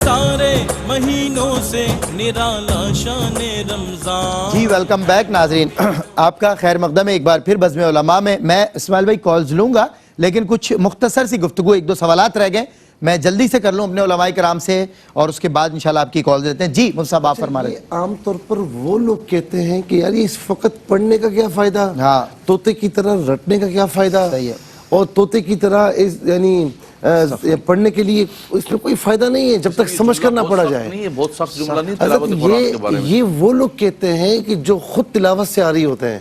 سارے مہینوں سے نرالا شان رمضان. جی ویلکم بیک ناظرین، آپ کا خیر مقدم ہے ایک بار پھر بزم علماء میں اسماعیل بھائی کالز لوں گا، لیکن کچھ مختصر سی گفتگو، ایک دو سوالات رہ گئے، میں جلدی سے کر لوں اپنے علماء کرام سے اور اس کے بعد انشاءاللہ آپ کی کال دیتے ہیں. جی مصعب آپ فرما رہے ہیں. عام طور پر وہ لوگ کہتے ہیں کہ یار اس وقت پڑھنے کا کیا فائدہ، ہاں طوطے کی طرح رٹنے کا کیا فائدہ، صحیح ہے. اور طوطے کی طرح یعنی پڑھنے کے لیے اس میں کوئی فائدہ نہیں ہے جب تک سمجھ کر نہ پڑھا جائے. بہت سخت جملہ نہیں تلاوت قرآن کے بارے میں. یہ وہ لوگ کہتے ہیں کہ جو خود تلاوت سے آری ہوتے ہیں،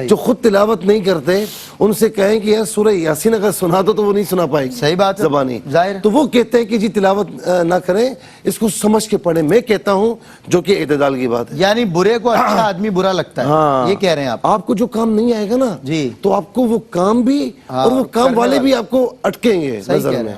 جو خود تلاوت نہیں کرتے، ان سے کہیں کہ یار سورہ یاسین اگر سنا دو تو وہ نہیں سنا پائے گی. صحیح بات ہے، زبانی ظاہر. تو وہ کہتے ہیں کہ جی تلاوت نہ کریں، اس کو سمجھ کے پڑھیں. میں کہتا ہوں جو کہ اعتدال کی بات ہے، یعنی برے کو اچھا آدمی برا لگتا ہے، یہ کہہ رہے ہیں آپ. آپ کو جو کام نہیں آئے گا نا جی تو آپ کو وہ کام بھی اور وہ کام والے بھی آپ کو اٹکیں گے نظر میں،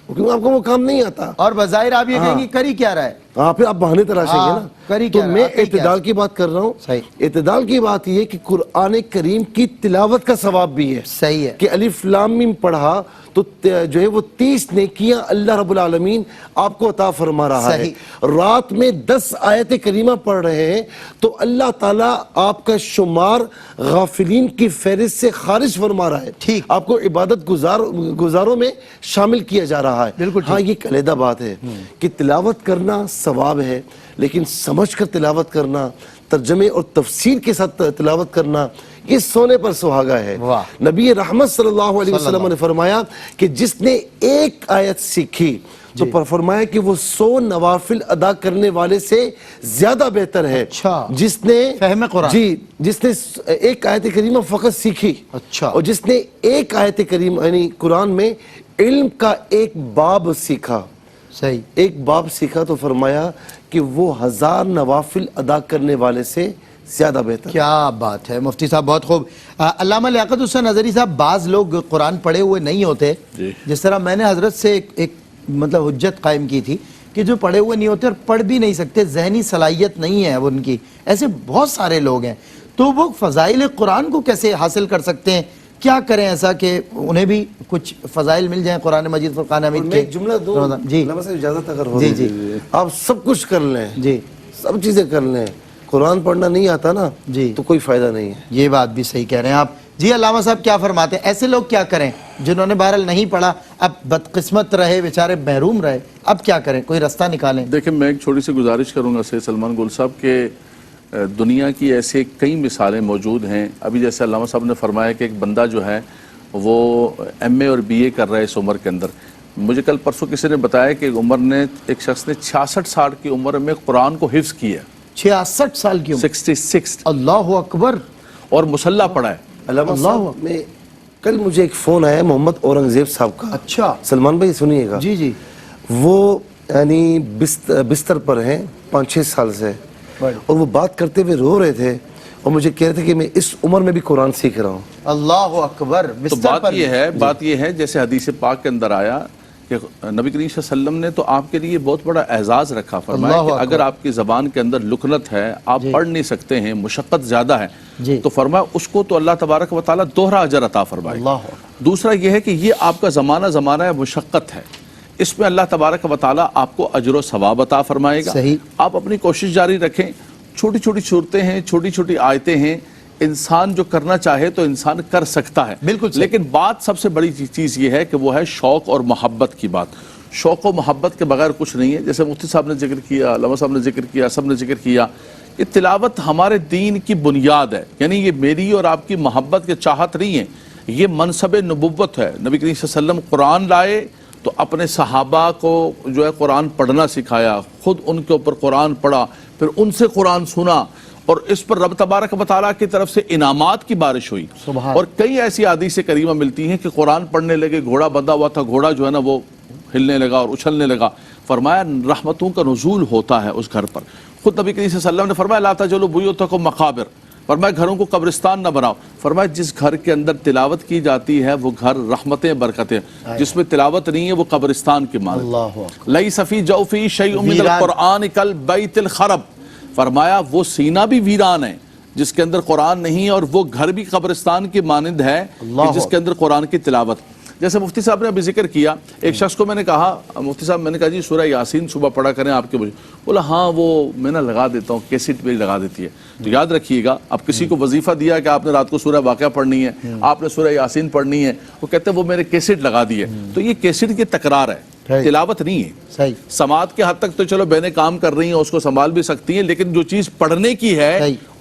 کیونکہ آپ کو وہ کام نہیں آتا. اور بظاہر آپ یہ کہیں گے کری کیا رہا ہے، ہاں پھر آپ بہانے تراشیں گے نا. تو میں اعتدال کی بات کر رہا ہوں. اعتدال کی بات یہ کہ قرآن کریم کی تلاوت کا ثواب بھی ہے. صحیح ہے کہ الف لام میم پڑھا تو جو ہے وہ 30 نیکیاں اللہ رب العالمین آپ کو عطا فرما رہا ہے. رات میں 10 آیت کریمہ پڑھ رہے ہیں تو اللہ تعالیٰ آپ کا شمار غافلین کی فہرست سے خارج فرما رہا ہے. ٹھیک، آپ کو عبادت گزاروں میں شامل کیا جا رہا ہے. بالکل. ہاں یہ علیحدہ بات ہے کہ تلاوت کرنا ثواب ہے، لیکن سمجھ کر تلاوت کرنا، ترجمے اور تفسیر کے ساتھ تلاوت کرنا، یہ سونے پر سہاگا ہے. نبی رحمت صلی اللہ علیہ وسلم نے فرمایا کہ جس نے ایک آیت سیکھی تو فرمایا کہ وہ 100 نوافل ادا کرنے والے سے زیادہ بہتر ہے. جس نے فہم قرآن، جی جس نے ایک آیت کریمہ فقط سیکھی، اور جس نے ایک آیت کریمہ یعنی قرآن میں علم کا ایک باب سیکھا، صحیح ایک باب سیکھا، تو فرمایا کہ وہ 1000 نوافل ادا کرنے والے سے زیادہ بہتر. کیا بات ہے مفتی صاحب، بہت خوب. علامہ لیاقت حسین نظری صاحب، بعض لوگ قرآن پڑھے ہوئے نہیں ہوتے، جس طرح میں نے حضرت سے ایک مطلب حجت قائم کی تھی کہ جو پڑھے ہوئے نہیں ہوتے اور پڑھ بھی نہیں سکتے، ذہنی صلاحیت نہیں ہے ان کی، ایسے بہت سارے لوگ ہیں، تو وہ فضائل قرآن کو کیسے حاصل کر سکتے ہیں؟ کیا کریں ایسا کہ انہیں بھی کچھ فضائل مل جائیں قرآن مجید فرقان حمید کے؟ جملہ دو جی علامہ صاحب اجازت اگر ہو جی جی آپ سب کچھ کر لیں، جی سب چیزیں کر لیں، قرآن پڑھنا نہیں آتا نا جی تو کوئی فائدہ نہیں ہے. یہ بات بھی صحیح کہہ رہے ہیں آپ. جی علامہ صاحب کیا فرماتے ہیں، ایسے لوگ کیا کریں جنہوں نے بہرحال نہیں پڑھا، اب بدقسمت رہے بیچارے، محروم رہے، اب کیا کریں، کوئی رستہ نکالیں؟ دیکھیں میں ایک چھوٹی سی گزارش کروں گا سید سلمان گل صاحب کہ دنیا کی ایسے کئی مثالیں موجود ہیں. ابھی جیسے علامہ صاحب نے فرمایا کہ ایک بندہ جو ہے وہ ایم اے اور بی اے کر رہا ہے اس عمر کے اندر. مجھے کل پرسوں کسی نے بتایا کہ ایک شخص نے 66 سال کی عمر میں قرآن کو حفظ کیا، 66 سال کی عمر، 66، اللہ اکبر، اور مسلح پڑھا ہے. علامہ صاحب میں کل مجھے ایک فون آیا محمد اورنگزیب صاحب کا. اچھا سلمان بھائی سنیے گا. جی جی. وہ یعنی بستر پر ہیں 5-6 سال سے، اور وہ بات کرتے ہوئے رو رہے تھے اور مجھے کہہ رہے تھے کہ میں اس عمر میں بھی قرآن سیکھ رہا ہوں. اللہ اکبر. تو بات یہ ہے جیسے حدیث پاک کے اندر آیا کہ نبی کریم صلی اللہ علیہ وسلم نے تو آپ کے لیے بہت بڑا اعزاز رکھا، فرمایا کہ اگر آپ کی زبان کے اندر لکنت ہے، آپ پڑھ نہیں سکتے ہیں، مشقت زیادہ ہے، تو فرمایا اس کو تو اللہ تبارک و تعالیٰ دوہرا اجر عطا فرمائے. دوسرا یہ ہے کہ یہ آپ کا زمانہ مشقت ہے، اس میں اللہ تبارک و تعالیٰ آپ کو اجر و ثواب عطا فرمائے گا. آپ اپنی کوشش جاری رکھیں. چھوٹی چھوٹی صورتیں ہیں، چھوٹی چھوٹی آیتیں ہیں، انسان جو کرنا چاہے تو انسان کر سکتا ہے. بالکل. لیکن بات سب سے بڑی چیز یہ ہے کہ وہ ہے شوق اور محبت کی بات. شوق و محبت کے بغیر کچھ نہیں ہے. جیسے مفتی صاحب نے ذکر کیا، علامہ صاحب نے ذکر کیا، سب نے ذکر کیا کہ تلاوت ہمارے دین کی بنیاد ہے. یعنی یہ میری اور آپ کی محبت کے چاہت نہیں ہے، یہ منصب نبوت ہے. نبی کریم صلی اللہ علیہ وسلم قرآن لائے تو اپنے صحابہ کو جو ہے قرآن پڑھنا سکھایا، خود ان کے اوپر قرآن پڑھا، پھر ان سے قرآن سنا، اور اس پر رب تبارک و تعالیٰ کی طرف سے انعامات کی بارش ہوئی. اور کئی ایسی حدیث کریمہ ملتی ہیں کہ قرآن پڑھنے لگے، گھوڑا بندھا ہوا تھا، گھوڑا جو ہے نا وہ ہلنے لگا اور اچھلنے لگا. فرمایا رحمتوں کا نزول ہوتا ہے اس گھر پر. خود نبی کریم صلی اللہ علیہ وسلم نے فرمایا لا تجعلوا بیوتکم مقابر، فرمایا گھروں کو قبرستان نہ بناؤ. فرمایا جس گھر کے اندر تلاوت کی جاتی ہے وہ گھر رحمتیں برکتیں، جس میں تلاوت نہیں ہے وہ قبرستان کی مانند. لیس فی جوفی شیء من القرآن کالبیت الخرب، فرمایا وہ سینہ بھی ویران ہے جس کے اندر قرآن نہیں ہے، اور وہ گھر بھی قبرستان کی مانند ہے جس کے اندر قرآن کی تلاوت. جیسے مفتی صاحب نے ابھی ذکر کیا، ایک شخص کو میں نے کہا، مفتی صاحب میں نے کہا جی سورہ یاسین صبح پڑھا کریں آپ کے بجے، بولا ہاں وہ میں نہ لگا دیتا ہوں، کیسٹ پہ لگا دیتی ہے. تو یاد رکھیے گا، اب کسی کو وظیفہ دیا کہ آپ نے رات کو سورہ واقعہ پڑھنی ہے، آپ نے سورہ یاسین پڑھنی ہے، وہ کہتے ہیں وہ میرے کیسٹ لگا دی ہے. تو یہ کیسٹ کی تکرار ہے، تلاوت نہیں ہے. صحیح. سماعت کے حد تک تو چلو بہنیں کام کر رہی ہیں، اس کو سنبھال بھی سکتی ہیں، لیکن جو چیز پڑھنے کی ہے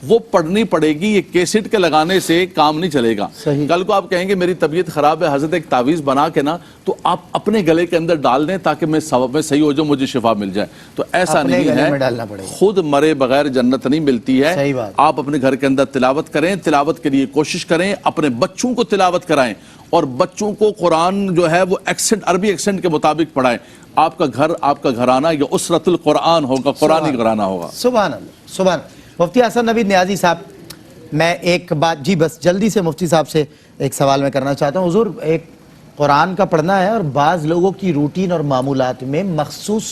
وہ پڑھنی پڑے گی. یہ کیسٹ کے لگانے سے کام نہیں چلے گا. کل کو آپ کہیں گے میری طبیعت خراب ہے، حضرت ایک تعویذ بنا کے نا تو آپ اپنے گلے کے اندر ڈال دیں تاکہ میں صحیح ہو جاؤں، مجھے شفا مل جائے. تو ایسا نہیں ہے، خود مرے بغیر جنت نہیں ملتی ہے. آپ اپنے گھر کے اندر تلاوت کریں، تلاوت کے لیے کوشش کریں، اپنے بچوں کو تلاوت کرائیں اور بچوں کو قرآن جو ہے وہ ایکسنٹ، عربی ایکسنٹ کے مطابق پڑھائیں. آپ کا گھر، آپ کا گھرانہ یہ اسرت القرآن ہوگا، قرآنی گھرانہ ہوگا. سبحان اللہ، سبحان. مفتی حسن نوید نیازی صاحب، میں ایک بات جی بس جلدی سے مفتی صاحب سے ایک سوال میں کرنا چاہتا ہوں. حضور ایک قرآن کا پڑھنا ہے اور بعض لوگوں کی روٹین اور معمولات میں مخصوص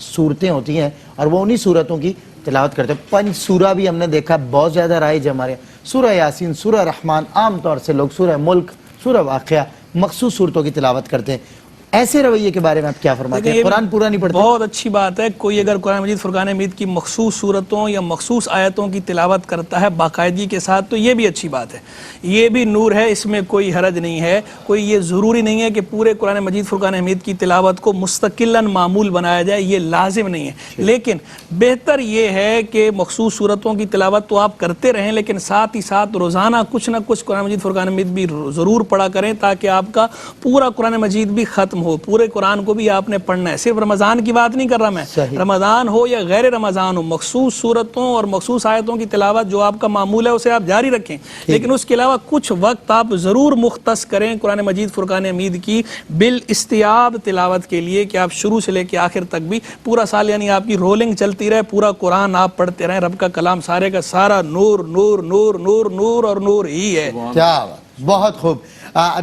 صورتیں ہوتی ہیں اور وہ انہی صورتوں کی تلاوت کرتے ہیں. 5 سورہ بھی ہم نے دیکھا بہت زیادہ رائج ہے ہمارے، سورہ یاسین، سورہ رحمان، عام طور سے لوگ سورہ ملک، سورہ واقعہ، مخصوص صورتوں کی تلاوت کرتے ہیں. ایسے رویے کے بارے میں آپ کیا فرماتے ہیں؟ قرآن پورا نہیں پڑھتے؟ بہت اچھی بات ہے. کوئی اگر قرآن مجید فرقان حمید کی مخصوص صورتوں یا مخصوص آیتوں کی تلاوت کرتا ہے باقاعدگی کے ساتھ تو یہ بھی اچھی بات ہے، یہ بھی نور ہے، اس میں کوئی حرج نہیں ہے. کوئی یہ ضروری نہیں ہے کہ پورے قرآن مجید فرقان حمید کی تلاوت کو مستقلاً معمول بنایا جائے، یہ لازم نہیں ہے. لیکن بہتر یہ ہے کہ مخصوص صورتوں کی تلاوت تو آپ کرتے رہیں، لیکن ساتھ ہی ساتھ روزانہ کچھ نہ کچھ قرآن مجید فرقان حمید بھی ضرور پڑھا کریں تاکہ آپ کا پورا قرآن مجید بھی ختم ہو. پورے قرآن کو بھی آپ نے پڑھنا ہے. صرف رمضان کی بات نہیں کر رہا میں، رمضان ہو یا غیر رمضان ہو، مخصوص صورتوں اور مخصوص آیتوں کی تلاوت جو آپ کا معمول ہے اسے آپ جاری رکھیں. لیکن اس کے علاوہ کچھ وقت آپ ضرور مختص کریں قرآن مجید فرقان حمید کی بالاستیاب تلاوت کے لیے، کہ آپ شروع سے لے کے آخر تک بھی پورا سال، یعنی آپ کی رولنگ چلتی رہے، پورا قرآن آپ پڑھتے رہیں. رب کا کلام سارے کا سارا نور نور نور نور نور اور نور ہی ہے. کیا بات، بہت خوب.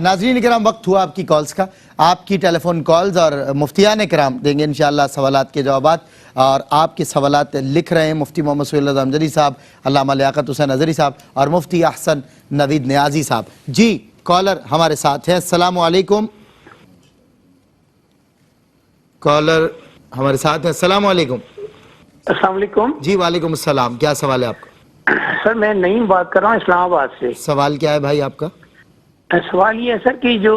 ناظرین کرام، وقت ہوا آپ کی کالز کا. آپ کی ٹیلی فون کالز اور مفتیان کرام دیں گے انشاءاللہ سوالات کے جوابات، اور آپ کے سوالات لکھ رہے ہیں مفتی محمد سہیل رضا امجدی صاحب، علامہ لیاقت حسین اظہری صاحب اور مفتی احسن نوید نیازی صاحب. جی کالر ہمارے ساتھ ہیں. السلام علیکم. کالر ہمارے ساتھ ہیں. السلام علیکم. السلام علیکم. جی وعلیکم السلام. کیا سوال ہے آپ کا؟ سر میں نعیم بات کر رہا ہوں اسلام آباد سے. سوال کیا ہے بھائی آپ کا؟ سوال یہ ہے سر کہ جو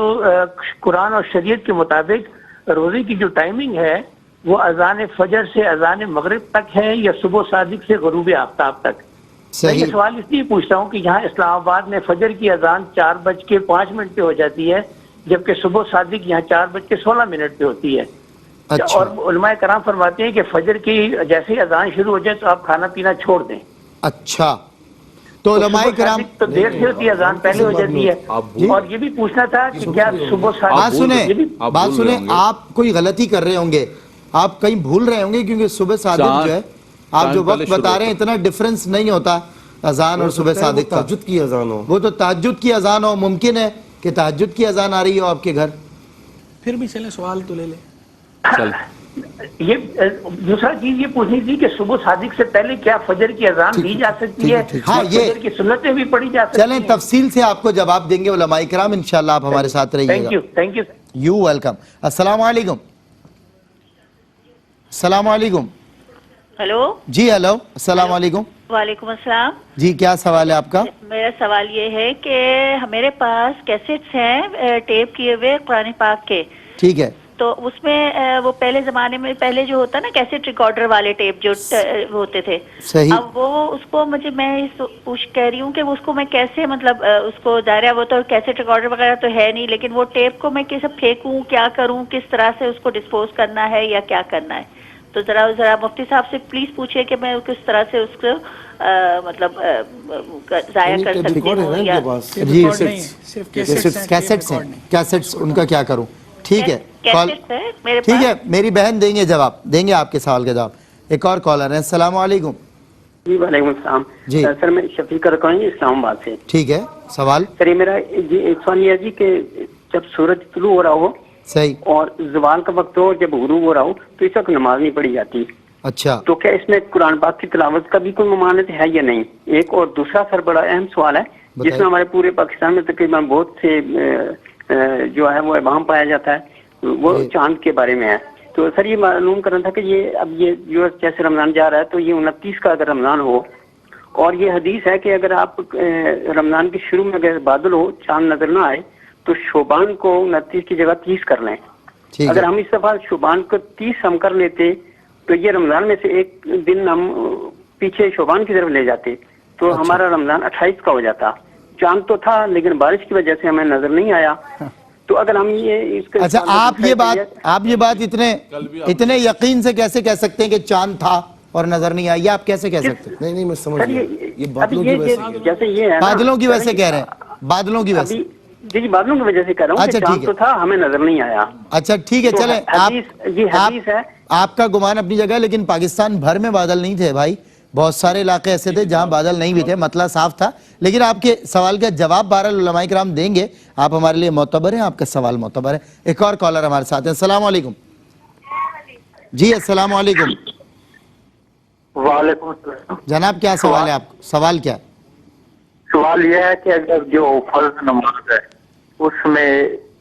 قرآن اور شریعت کے مطابق روزے کی جو ٹائمنگ ہے وہ اذان فجر سے اذان مغرب تک ہے یا صبح صادق سے غروب آفتاب تک؟ میں یہ سوال اس لیے پوچھتا ہوں کہ یہاں اسلام آباد میں فجر کی اذان 4:05 پہ ہو جاتی ہے، جبکہ صبح صادق یہاں 4:16 پہ ہوتی ہے. اور علماء کرام فرماتے ہیں کہ فجر کی جیسے ہی اذان شروع ہو جائے تو آپ کھانا پینا چھوڑ دیں. اچھا، تو علماء کرام تو دیر سے ہوتی ہے، اذان پہلے ہو جاتی ہے. اور یہ بھی پوچھنا تھا کہ کیا صبح بات سنیں، آپ کوئی غلطی کر رہے ہوں گے، آپ کہیں بھول رہے ہوں گے، کیونکہ صبح صادق جو ہے آپ جو وقت بتا رہے ہیں اتنا ڈیفرنس نہیں ہوتا اذان اور صبح صادق کا. تہجد کی اذان ہو، وہ تو تہجد کی اذان ہو، ممکن ہے کہ تہجد کی اذان آ رہی ہو آپ کے گھر. پھر بھی چلیں سوال تو لے لیں. چل یہ دوسرا چیز یہ پوچھنی تھی کہ صبح صادق سے پہلے کیا فجر کی اذان دی جا سکتی ہے؟ ہاں، یہ فجر کی سنتیں بھی پڑھی جا سکتی ہیں. چلیں تفصیل سے آپ کو جواب دیں گے علماء کرام انشاءاللہ. آپ ہمارے ساتھ رہیے گا. Thank you. You welcome. السلام علیکم. السلام علیکم. ہلو. جی ہلو، السلام علیکم. وعلیکم السلام. جی کیا سوال ہے آپ کا؟ میرا سوال یہ ہے کہ میرے پاس کیسٹس ہیں ٹیپ کیے ہوئے قرآن پاک کے. ٹھیک ہے. تو اس میں وہ پہلے زمانے میں پہلے جو ہوتا نا کیسٹ ریکارڈر والے ٹیپ جو ہوتے تھے، صحیح. اب وہ اس کو مجھے میں کہہ رہی ہوں کہ اس کو میں کیسے مطلب اس کو دائرہ، وہ تو کیسٹ ریکارڈر وغیرہ تو ہے نہیں، لیکن وہ ٹیپ کو میں کیسے پھینکوں، کیا کروں، کس طرح سے اس کو ڈسپوز کرنا ہے یا کیا کرنا ہے؟ تو ذرا مفتی صاحب سے پلیز پوچھیے کہ میں کس طرح سے اس کو مطلب ضائع کر سکتی ہوں. یا جی کیسٹس ان کا کیا کروں؟ ٹھیک ہے، ٹھیک ہے، میری بہن دیں گے جواب، دیں گے آپ کے سوال کا جواب. ایک اور کالر ہے. السلام علیکم. جی وعلیکم السلام. جی سر میں شفیق رکوانی اسلام آباد سے. ٹھیک ہے، سوال. سر یہ میرا جی ایک سوال یہ ہے جی کہ جب سورج طلوع ہو رہا ہو صحیح اور زوال کا وقت ہو، جب غروب ہو رہا ہو، تو اس وقت نماز نہیں پڑھی جاتی. اچھا، تو کیا اس میں قرآن پاک کی تلاوت کا بھی کوئی ممانعت ہے یا نہیں؟ ایک اور دوسرا سر بڑا اہم سوال ہے جس میں ہمارے پورے پاکستان میں تقریباً بہت سے جو ہے وہ ابہام پایا جاتا ہے وہ چاند کے بارے میں ہے. تو سر یہ معلوم کرنا تھا کہ یہ اب یہ جو جیسے رمضان جا رہا ہے تو یہ 29 کا اگر رمضان ہو اور یہ حدیث ہے کہ اگر آپ رمضان کے شروع میں اگر بادل ہو چاند نظر نہ آئے تو شعبان کو 29 کی جگہ 30 کر لیں. اگر ہم اس دفعہ شعبان کو 30 ہم کر لیتے تو یہ رمضان میں سے ایک دن ہم پیچھے شعبان کی طرف لے جاتے تو ہمارا رمضان 28 کا ہو جاتا. چاند تو تھا لیکن بارش کی وجہ سے ہمیں نظر نہیں آیا. تو اگر ہم یہ اس کا اچھا آپ یہ بات اتنے یقین سے کیسے کہہ سکتے ہیں کہ چاند تھا اور نظر نہیں آیا؟ آپ کیسے کہہ سکتے ہیں؟ نہیں میں سمجھ گیا. یہ جیسے یہ ہے بادلوں کی وجہ سے کہہ رہے ہیں، بادلوں کی وجہ سے. جی بادلوں کی وجہ سے کہہ رہا ہوں کہ چاند تو تھا ہمیں نظر نہیں آیا. اچھا ٹھیک ہے، چلیں یہ حدیث ہے. آپ کا گمان اپنی جگہ، لیکن پاکستان بھر میں بادل نہیں تھے بھائی، بہت سارے علاقے ایسے تھے جہاں بادل نہیں بھی تھے، مسئلہ صاف تھا. لیکن آپ کے سوال کا جواب بہرحال علماء کرام دیں گے. آپ ہمارے لیے معتبر ہیں، آپ کا سوال معتبر ہے. ایک اور کالر ہمارے ساتھ ہیں. السلام علیکم. جی السلام علیکم. وعلیکم السلام جناب کیا سوال ہے آپ کو؟ سوال کیا؟ سوال یہ ہے کہ اگر جو فرض نماز ہے اس میں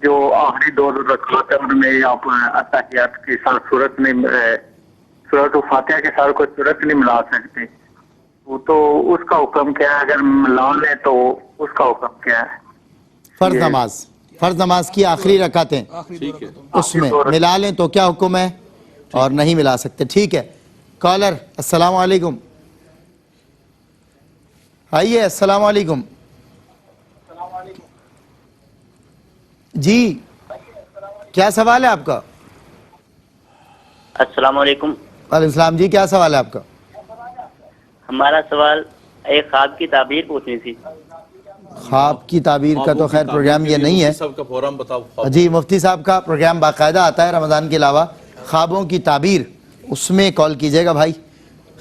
جو آخری 2 رکعات ہے ان میں آپ اتحیات کے ساتھ سورت فاتحہ کے ساتھ کوئی سورت نہیں ملا سکتے، تو اس کا حکم کیا ہے؟ اگر ملا لیں تو اس کا حکم کیا ہے؟ فرض نماز کی آخری رکعتیں اس میں ملا لیں تو کیا حکم ہے اور نہیں ملا سکتے؟ ٹھیک ہے. کالر السلام علیکم. آئیے. السلام علیکم. جی کیا سوال ہے آپ کا؟ السلام علیکم. وعلیکم السلام. جی کیا سوال ہے آپ کا؟ ہمارا سوال ایک خواب کی تعبیر پوچھنی تھی. خواب کی تعبیر کا تو خیر پروگرام یہ نہیں ہے. جی مفتی صاحب کا پروگرام باقاعدہ آتا ہے رمضان کے علاوہ. خوابوں کی تعبیر اس میں کال کیجئے گا بھائی.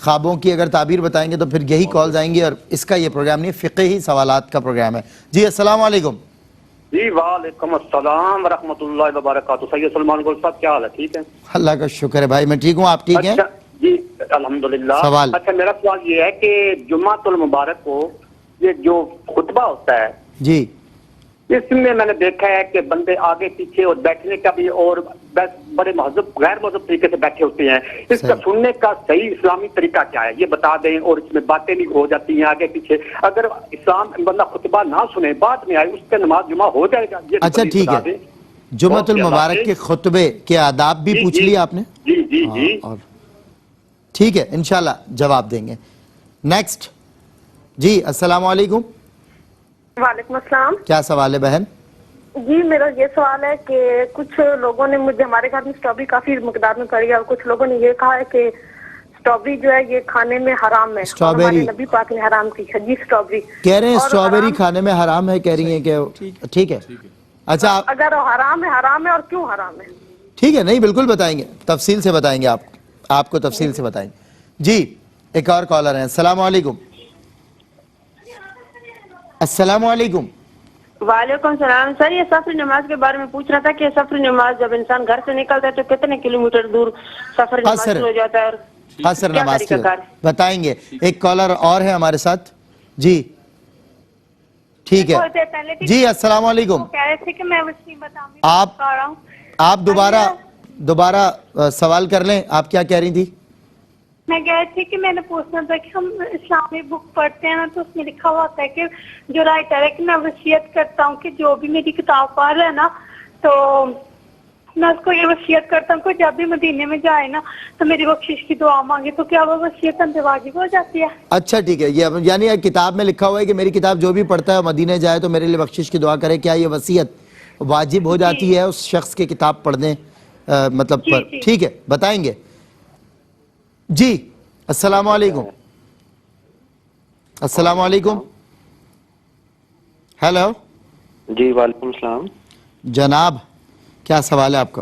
خوابوں کی اگر تعبیر بتائیں گے تو پھر یہی کالز آئیں گی، اور اس کا یہ پروگرام نہیں، فقہی سوالات کا پروگرام ہے. جی السلام علیکم. جی وعلیکم السلام ورحمۃ اللہ وبرکاتہ. سید سلمان گل صاحب کیا حال ہے؟ ٹھیک ہے اللہ کا شکر ہے بھائی، میں ٹھیک ہوں. آپ ٹھیک ہیں؟ جی الحمدللہ. سوال. اچھا میرا سوال یہ ہے کہ جمعۃ المبارک کو یہ جو خطبہ ہوتا ہے جی اس میں نے دیکھا ہے کہ بندے آگے پیچھے اور بیٹھنے کا بھی اور بڑے مہذب غیر مہذب طریقے سے بیٹھے ہوتے ہیں. اس کا سننے کا صحیح اسلامی طریقہ کیا ہے یہ بتا دیں. اور اس میں باتیں بھی ہو جاتی ہیں آگے پیچھے. اگر اسلام بندہ خطبہ نہ سنے بعد میں آئے اس کا نماز جمعہ ہو جائے گا؟ اچھا ٹھیک ہے. جمعۃ المبارک کے خطبے کے آداب بھی پوچھ لیے آپ نے؟ جی جی جی اور ٹھیک ہے انشاءاللہ جواب دیں گے. نیکسٹ. جی السلام علیکم. وعلیکم السلام. کیا سوال ہے بہن؟ جی میرا یہ سوال ہے کہ کچھ لوگوں نے مجھے ہمارے گھر میں اسٹرابری کافی مقدار میں پڑی ہے اور کچھ لوگوں نے یہ کہا ہے کہ اسٹرابری جو ہے یہ کھانے میں حرام ہے. ہمارے نبی پاک نے حرام کی ہے. جی اسٹرابری کہہ رہے ہیں اسٹرابری کھانے میں حرام ہے، کہہ رہی ہیں کہ ٹھیک ہے. اچھا اگر حرام ہے اور کیوں حرام ہے؟ ٹھیک ہے، نہیں بالکل بتائیں گے، تفصیل سے بتائیں گے آپ کو تفصیل سے بتائیں گے. جی ایک اور کالر ہیں. السلام علیکم. السلام علیکم. وعلیکم السلام. سر یہ سفر نماز کے بارے میں پوچھ رہا تھا کہ سفر نماز جب انسان گھر سے نکلتا ہے تو کتنے کلومیٹر دور سفر نماز ہو جاتا ہے اور قصر نماز کی بتائیں گے. ایک کالر اور ہے ہمارے ساتھ. جی ٹھیک ہے. جی السلام علیکم. آپ دوبارہ سوال کر لیں. آپ کیا کہہ رہی تھی؟ میں کہہ رہی تھی کہ میں نے پوچھنا تھا کہ ہم اسلامی بک پڑھتے ہیں نا تو اس میں لکھا ہوا ہوتا ہے کہ جو رائٹر ہے کہ میں وصیت کرتا ہوں کہ جو بھی میری کتاب پڑھ رہا ہے نا تو میں اس کو یہ وصیت کرتا ہوں کہ جب بھی مدینے میں جائے نا تو میری بخشش کی دعا مانگے. تو کیا وہ وصیت ہم پہ واجب ہو جاتی ہے؟ اچھا ٹھیک ہے. یہ یعنی کتاب میں لکھا ہوا ہے کہ میری کتاب جو بھی پڑھتا ہے مدینے جائے تو میرے لیے بخشش کی دعا کرے. کیا یہ وصیت واجب ہو جاتی ہے اس شخص کی کتاب پڑھنے مطلب پر؟ ٹھیک ہے بتائیں گے. جی السلام علیکم. السلام علیکم. ہیلو. جی وعلیکم السلام. جناب کیا سوال ہے آپ کا؟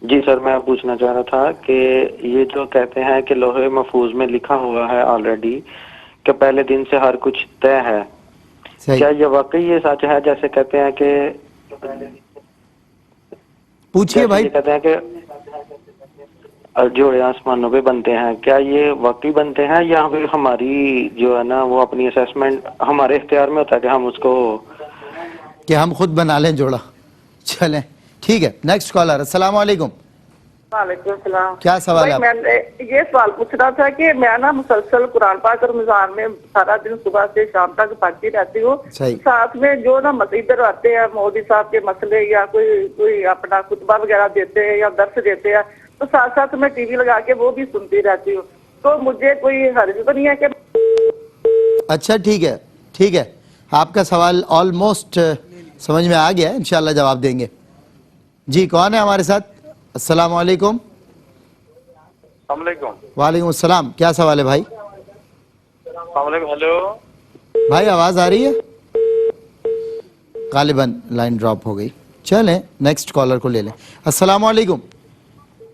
جی سر میں پوچھنا چاہ رہا تھا کہ یہ جو کہتے ہیں کہ لوح محفوظ میں لکھا ہوا ہے آلریڈی کہ پہلے دن سے ہر کچھ طے ہے، کیا یہ واقعی یہ سچ ہے؟ جیسے کہتے ہیں کہ پوچھئے بھائی. کہتے ہیں کہ جوڑے آسمانوں پہ بنتے ہیں، کیا یہ واقعی بنتے ہیں یا پھر ہماری جو ہے نا وہ اپنی اسیسمنٹ ہمارے اختیار میں ہوتا ہے کہ ہم اس کو کہ ہم خود بنا لیں جوڑا. چلیں ٹھیک ہے. Next caller. السلام علیکم. وعلیکم السلام. کیا سوال ہے؟ میں نے یہ سوال پوچھنا تھا کہ میں نا مسلسل قرآن پاک رمضان میں سارا دن صبح سے شام تک پڑھتی رہتی ہوں. ساتھ میں جو نا ادھر آتے ہیں مودی صاحب کے مسئلے یا کوئی اپنا خطبہ وغیرہ دیتے ہیں یا درس دیتے ہیں تو ساتھ ساتھ میں ٹی وی لگا کے وہ بھی سنتی رہتی ہوں. تو مجھے کوئی حرج تو نہیں ہے کہ. اچھا ٹھیک ہے ٹھیک ہے. آپ کا سوال آلموسٹ سمجھ میں آ گیا ہے, انشاءاللہ جواب دیں گے. جی کون ہے ہمارے ساتھ؟ السلام علیکم. السلام علیکم. وعلیکم السلام. کیا سوال ہے بھائی؟ السلام علیکم. ہیلو بھائی آواز آ رہی ہے؟ غالباً لائن ڈراپ ہو گئی. چلیں نیکسٹ کالر کو لے لیں. السلام علیکم.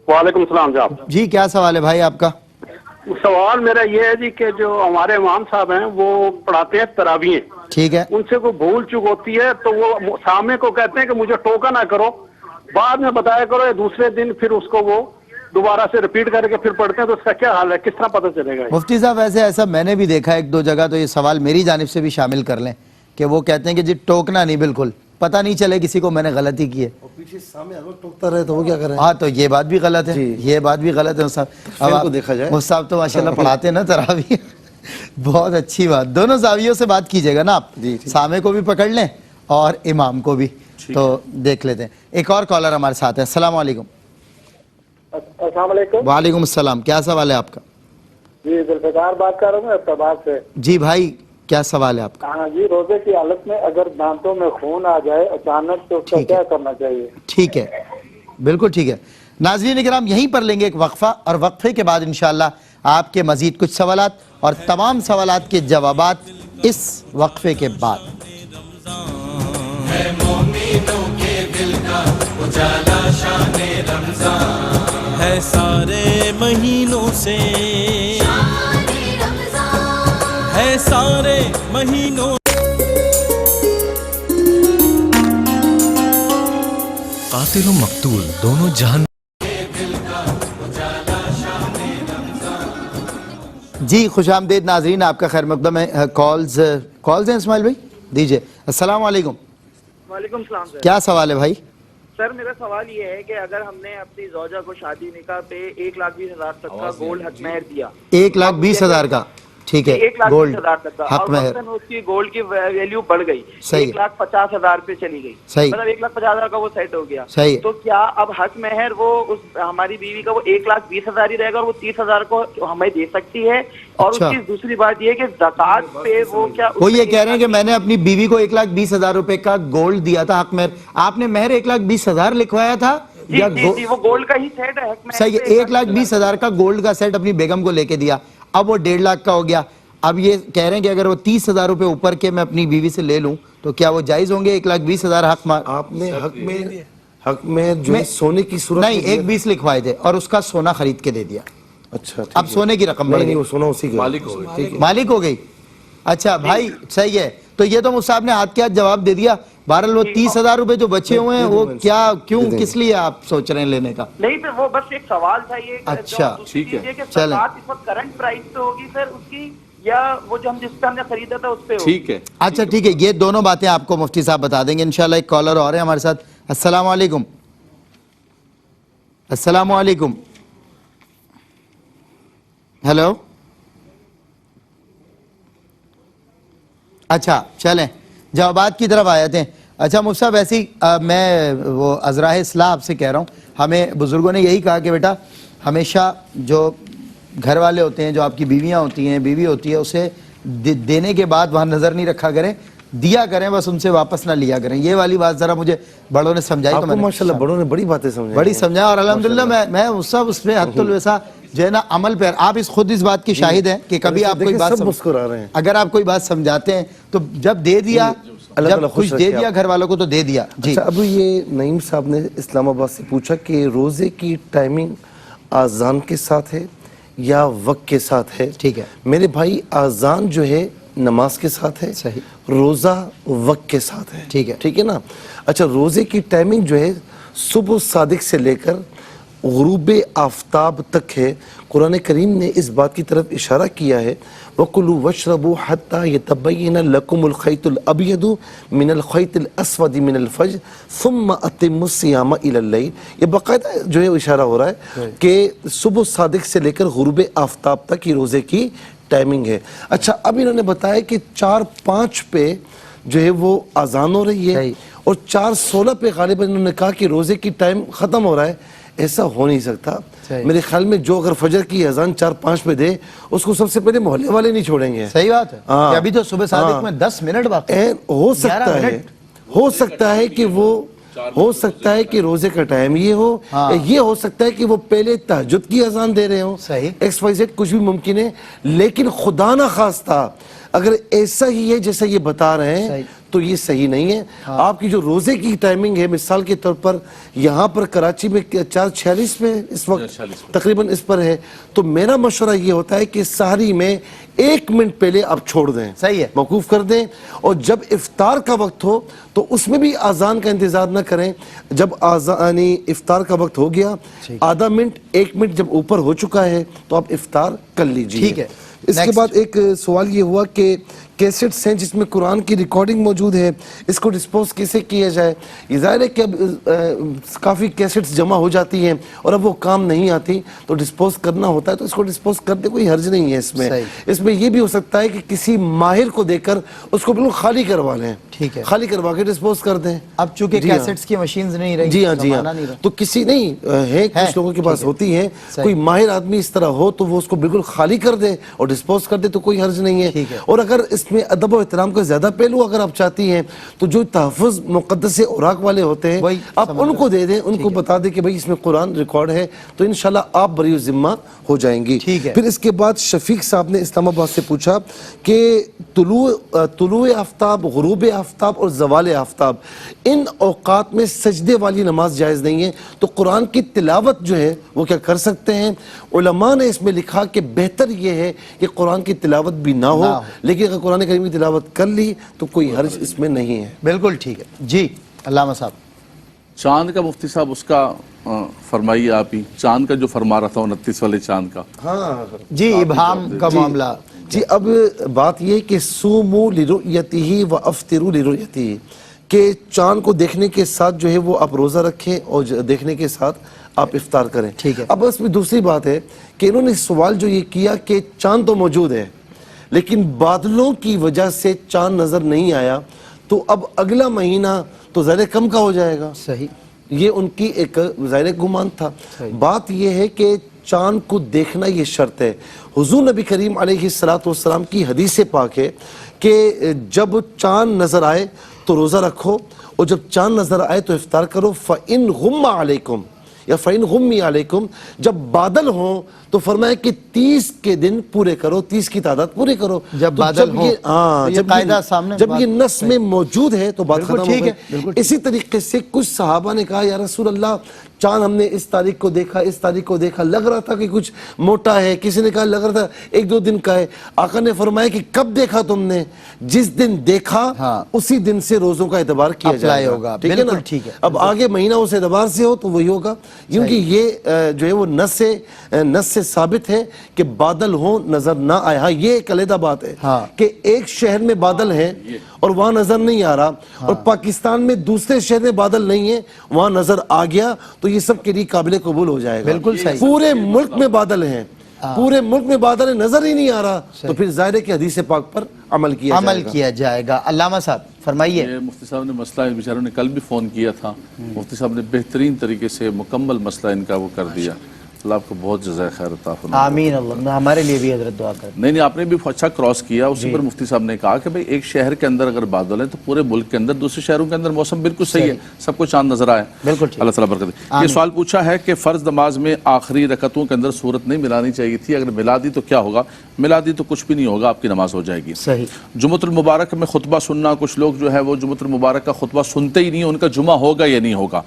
وعلیکم السلام جناب. جی کیا سوال ہے بھائی آپ کا؟ سوال میرا یہ ہے جی کہ جو ہمارے امام صاحب ہیں وہ پڑھاتے ہیں تراویح. ٹھیک ہے. ان سے کوئی بھول چوک ہوتی ہے تو وہ سامنے کو کہتے ہیں کہ مجھے ٹوکا نہ کرو, بعد میں بتایا کرو, دوسرے دن پھر اس کو وہ دوبارہ سے ریپیٹ کر کے پھر پڑھتے ہیں, تو اس کا کیا حال ہے, کس طرح پتہ چلے گا؟ مفتی صاحب ویسے ایسا میں نے بھی دیکھا ایک دو جگہ, تو یہ سوال میری جانب سے بھی شامل کر لیں کہ وہ کہتے ہیں کہ جی ٹوکنا نہیں, بالکل پتہ نہیں چلے کسی کو میں نے غلطی کی ہے. پیچھے سامنے اگر ٹوکتا رہے تو وہ کیا کریں؟ ہاں تو یہ بات بھی غلط ہے, یہ بات بھی غلط ہے. صاحب کو دیکھا جائے, صاحب تو ماشاءاللہ پڑھاتے ہیں نا تراویح, بہت اچھی بات. دونوں زاویوں سے بات کیجیے گا نا آپ, سامنے کو بھی پکڑ لیں اور امام کو بھی. تو دیکھ لیتے ہیں. ایک اور کالر ہمارے ساتھ ہے. السلام علیکم. السلام علیکم. وعلیکم السلام. کیا سوال ہے آپ کا؟ جی ذوالفقار بات کر رہا ہوں احتساب سے. جی بھائی کیا سوال ہے آپ کا؟ ہاں جی, روزے کی حالت میں اگر دانتوں میں خون آ جائے اچانک تو اس کا کیا کرنا چاہیے؟ ٹھیک ہے بالکل ٹھیک ہے. ناظرین کرام یہیں پر لیں گے ایک وقفہ, اور وقفے کے بعد انشاءاللہ آپ کے مزید کچھ سوالات اور تمام سوالات کے جوابات اس وقفے کے بعد. ہے مومنوں کے دل کا اجالا شان رمضان, ہے سارے مہینوں سے ہے سارے مہینوں. قاتل و مقتول دونوں جہان. جی خوش آمدید ناظرین, آپ کا خیر مقدم ہے. کالز ہیں اسماعیل بھائی, دیجئے. السلام علیکم. وعلیکم السلام سر. کیا سوال ہے بھائی؟ سر میرا سوال یہ ہے کہ اگر ہم نے اپنی زوجہ کو شادی نکاح پہ 1,20,000 تک کا گولڈ حق مہر دیا, 1,20,000 کا, ٹھیک ہے, 1,20,000 تک کا, حق اور مہر, مثلاً اس کی گولڈ کی ویلیو بڑھ گئی, 1,50,000 پہ چلی گئی, مطلب 1,50,000 کا وہ سیٹ ہو گیا, تو کیا اب حق مہر وہ اس ہماری بیوی کا وہ 1,20,000 ہی رہے گا اور وہ 30,000 کو ہمیں دے سکتی ہے؟ اور اس کی دوسری بات یہ کہ زکوٰۃ پہ وہ کیا, وہ یہ کہہ رہے ہیں کہ میں نے اپنی بیوی کو 1,20,000 روپے کا گولڈ دیا تھا حق مہر, آپ نے مہر 1,20,000 لکھوایا تھا؟ جی وہ گولڈ کا ہی سیٹ ہے حق مہر. صحیح, 1,20,000 کا گولڈ کا سیٹ اپنی بیگم کو لے کے دیا, اب وہ 1.5 لاکھ کا ہو گیا. اب یہ کہہ رہے ہیں کہ اگر وہ 30,000 روپے اوپر کے میں اپنی بیوی سے لے لوں تو کیا وہ جائز ہوں گے 1,20,000 حق مہر؟ آپ نے حق میں جو سونے کی صورت نہیں 1,20,000 لکھوائے تھے اور اس کا سونا خرید کے دے دیا. اچھا اب سونے کی رقم بڑھ گئی, وہ سونا اسی کا مالک ہو گئی. اچھا بھائی صحیح ہے, تو یہ تو مصعب نے ہاتھ کے ہاتھ جواب دے دیا. بہرحال وہ 30,000 روپے جو بچے ہوئے ہیں وہ کیا, کیوں, کس لیے آپ سوچ رہے ہیں لینے کا؟ نہیں تو وہ بس ایک سوال تھا یہ. اچھا ٹھیک ہے, چلیں. اس وقت کرنٹ پرائس تو ہوگی سر اس کی, یا وہ جو ہم جس کا ہم نے خریدا تھا اس پہ؟ ٹھیک ہے, اچھا ٹھیک ہے, یہ دونوں باتیں آپ کو مفتی صاحب بتا دیں گے انشاءاللہ. ایک کالر اور ہے ہمارے ساتھ. السلام علیکم. السلام علیکم. ہیلو. اچھا چلیں جوابات کی طرف آئے تھے. اچھا مفتی صاحب ایسی میں وہ عذراء اصلاح آپ سے کہہ رہا ہوں, ہمیں بزرگوں نے یہی کہا کہ بیٹا ہمیشہ جو گھر والے ہوتے ہیں, جو آپ کی بیویاں ہوتی ہیں, بیوی ہوتی ہے, اسے دینے کے بعد وہاں نظر نہیں رکھا کریں, دیا کریں, بس ان سے واپس نہ لیا کریں. یہ والی بات ذرا مجھے بڑوں نے سمجھائی, تو میں نے ماشاءاللہ بڑوں نے بڑی باتیں سمجھائی, بڑی سمجھایا, اور الحمدللہ میں سب اس پہ حت الوسع جو ہے نا عمل پہ. آپ خود اس بات کی شاہد ہیں کہ کبھی آپ کوئی بات اگر آپ کوئی بات سمجھاتے ہیں تو جب دے دیا, جب کچھ دے دیا گھر والوں کو تو دے دیا. جی اب یہ نعیم صاحب نے اسلام آباد سے پوچھا کہ روزے کی ٹائمنگ آذان کے ساتھ ہے یا وقت کے ساتھ ہے؟ ٹھیک ہے میرے بھائی, آذان جو ہے نماز کے ساتھ ہے, صحیح, روزہ وقت کے ساتھ ہے. ٹھیک ہے, ٹھیک ہے نا. اچھا روزے کی ٹائمنگ جو ہے صبح صادق سے لے کر غروب آفتاب تک ہے، قرآن کریم نے اس بات کی طرف اشارہ کیا ہے وَكُلُوا وَاشْرَبُوا حَتَّى يَتَبَيَّنَ لَكُمُ الْخَيْطُ الْأَبْيَضُ مِنَ الْخَيْطِ الْأَسْوَدِ مِنَ الْفَجْرِ ثُمَّ أَتِمُّوا الصِّيَامَ إِلَى اللَّيْلِ. یہ باقاعدہ جو ہے اشارہ ہو رہا ہے کہ صبح صادق سے لے کر غروب آفتاب تک یہ روزے کی ٹائمنگ ہے. اچھا اب انہوں نے بتایا کہ 4:05 پہ جو ہے وہ اذان ہو رہی ہے اور 4:16 پہ غالباً انہوں نے کہا کہ روزے کی ٹائم ختم ہو رہا ہے. ایسا ہو نہیں سکتا. میرے خیال میں جو اگر فجر کی اذان 4:05 پہ دے اس کو سب سے پہلے محلے والے نہیں چھوڑیں گے. صحیح بات ہے کہ ابھی تو صبح صادق میں 10 منٹ باقی ہے. ہو سکتا ہے کہ وہ ہو سکتا ہے کہ روزے کا ٹائم یہ ہو، یہ ہو سکتا ہے کہ وہ پہلے تہجد کی اذان دے رہے ہوں. ایکس وائی زیڈ کچھ بھی ممکن ہے، لیکن خدا نہ خواستہ اگر ایسا ہی ہے جیسا یہ بتا رہے ہیں تو یہ صحیح نہیں ہے. آپ کی جو روزے کی ٹائمنگ ہے مثال کے طور پر یہاں پر کراچی میں 4:46 میں اس وقت تقریباً اس پر ہے، تو میرا مشورہ یہ ہوتا ہے کہ سحری میں 1 منٹ پہلے آپ چھوڑ دیں، صحیح ہے، موقوف کر دیں. اور جب افطار کا وقت ہو تو اس میں بھی اذان کا انتظار نہ کریں. جب افطار کا وقت ہو گیا آدھا منٹ 1 منٹ جب اوپر ہو چکا ہے تو آپ افطار کر لیجیے. ٹھیک ہے. اس کے بعد ایک سوال یہ ہوا کہ کیسٹس ہیں جس میں قرآن کی ریکارڈنگ موجود ہے، اس کو ڈسپوز کیسے کیا جائے؟ یہ ظاہر ہے کہ اب کافی کیسٹس جمع ہو جاتی ہیں اور اب وہ کام نہیں آتی تو ڈسپوز کرنا ہوتا ہے، تو اس کو ڈسپوز کر دیں، کوئی حرج نہیں ہے اس میں. اس میں یہ بھی ہو سکتا ہے کہ کسی ماہر کو دے کر اس کو بالکل خالی کروا لیں. ٹھیک ہے، خالی کروا کے ڈسپوز کر دیں. اب چونکہ کیسٹس کی مشینز نہیں رہی، جی ہاں تو کسی نہیں ہے، کچھ لوگوں کے پاس ہوتی ہیں، کوئی ماہر آدمی اس طرح ہو تو وہ اس کو بالکل خالی کر دے اور ڈسپوز کر دے تو کوئی حرج نہیں ہے. اور اگر اس میں ادب و احترام کا زیادہ پہلو اگر آپ چاہتی ہیں تو جو تحفظ مقدس اوراق والے ہوتے ہیں آپ ان کو دے دیں، ان کو بتا دیں کہ بھئی اس میں قرآن ریکارڈ ہے، تو انشاءاللہ آپ بری ذمہ ہو جائیں گی. پھر اس کے بعد شفیق صاحب نے اسلام آباد سے پوچھا کہ طلوع آفتاب، غروب آفتاب اور زوال آفتاب ان اوقات میں سجدے والی نماز جائز نہیں ہے، تو قرآن کی تلاوت جو ہے وہ کیا کر سکتے ہیں؟ علماء نے اس میں لکھا کہ بہتر یہ ہے کہ قرآن کی تلاوت بھی نہ ہو، لیکن اگر قرآن کریم کی تلاوت کر لی تو کوئی حرج اس میں نہیں ہے. بالکل ٹھیک ہے. جی علامہ صاحب، چاند کا مفتی صاحب اس کا فرمائیے آپ ہی، چاند کا جو فرما رہا تھا 29 والے چاند کا. ہاں جی ابہام کا معاملہ. جی اب بات یہ کہ سومو لرؤیتہ و افطروا لرؤیتہ، کہ چاند کو دیکھنے کے ساتھ جو ہے وہ آپ روزہ رکھیں اور دیکھنے کے ساتھ آپ افطار کریں. ٹھیک ہے. اب اس میں دوسری بات ہے کہ انہوں نے سوال جو یہ کیا کہ چاند تو موجود ہے لیکن بادلوں کی وجہ سے چاند نظر نہیں آیا، تو اب اگلا مہینہ تو ظاہر کم کا ہو جائے گا. صحیح، یہ ان کی ایک ظاہر گمان تھا. بات یہ ہے کہ چاند کو دیکھنا یہ شرط ہے. حضور نبی کریم علیہ السلام کی حدیث پاک ہے کہ جب چاند نظر آئے تو روزہ رکھو اور جب چاند نظر آئے تو افطار کرو. فَإِنْ غُمَّ عَلَيْكُمْ یا فَإِنْ غُمِّ عَلَيْكُمْ، جب بادل ہوں تو فرمایا کہ 30 کے دن پورے کرو، 30 کی تعداد پوری کرو. جب بادل ہوں، جب یہ نص میں موجود ہے تو بات ختم ہو گئی. اسی طریقے سے کچھ صحابہ نے کہا یا رسول اللہ چاند ہم نے اس تاریخ کو دیکھا، اس تاریخ کو دیکھا، لگ رہا تھا کہ کچھ موٹا ہے. کسی نے کہا لگ رہا تھا 1-2 دن کا ہے. آقا نے فرمایا کہ کب دیکھا تم نے؟ جس دن دیکھا اسی دن سے روزوں کا اعتبار کیا جائے گا. ٹھیک ہے نا؟ اب آگے مہینہ اس اعتبار سے ہو تو وہی ہوگا، کیونکہ یہ جو ہے وہ نص سے ثابت ہے کہ بادل ہوں نظر نہ آئے. ہاں یہ ایک علیحدہ بات ہے کہ ایک شہر میں بادل ہیں اور وہاں نظر نہیں آ رہا، اور پاکستان میں دوسرے شہر میں بادل نہیں ہے وہاں نظر آ گیا، تو یہ سب کے لیے قابل قبول ہو جائے گا. بالکل صحیح. پورے ملک میں بادل ہیں، پورے ملک میں بادل نظر ہی نہیں آ رہا، تو پھر ظاہر ہے کہ حدیث پاک پر عمل کیا جائے گا. علامہ صاحب فرمائیے. مفتی صاحب نے مسئلہ بیچاروں نے کل بھی فون کیا تھا، مفتی صاحب نے بہترین طریقے سے مکمل مسئلہ ان کا وہ کر دیا. اللہ آپ کو بہت جزائے خیر عطا فرمائے. آمین. اللہ ہمارے لیے بھی حضرت دعا کریں. نہیں آپ نے بھی اچھا کراس کیا. اسی پر مفتی صاحب نے کہا کہ بھئی ایک شہر کے اندر اگر بادل ہیں تو پورے ملک کے اندر دوسرے شہروں کے اندر موسم بالکل صحیح ہے، سب کو چاند نظر آئے. بالکل اللہ تعالیٰ برکت دے. یہ سوال پوچھا ہے کہ فرض نماز میں آخری رکعتوں کے اندر سورت نہیں ملانی چاہیے تھی، اگر ملا دی تو کیا ہوگا؟ ملا دی تو کچھ بھی نہیں ہوگا، آپ کی نماز ہو جائے گی. صحیح. جمعۃ المبارک میں خطبہ سننا، کچھ لوگ جو ہے وہ جمعۃ المبارک کا خطبہ سنتے ہی نہیں، ان کا جمعہ ہوگا یا نہیں ہوگا؟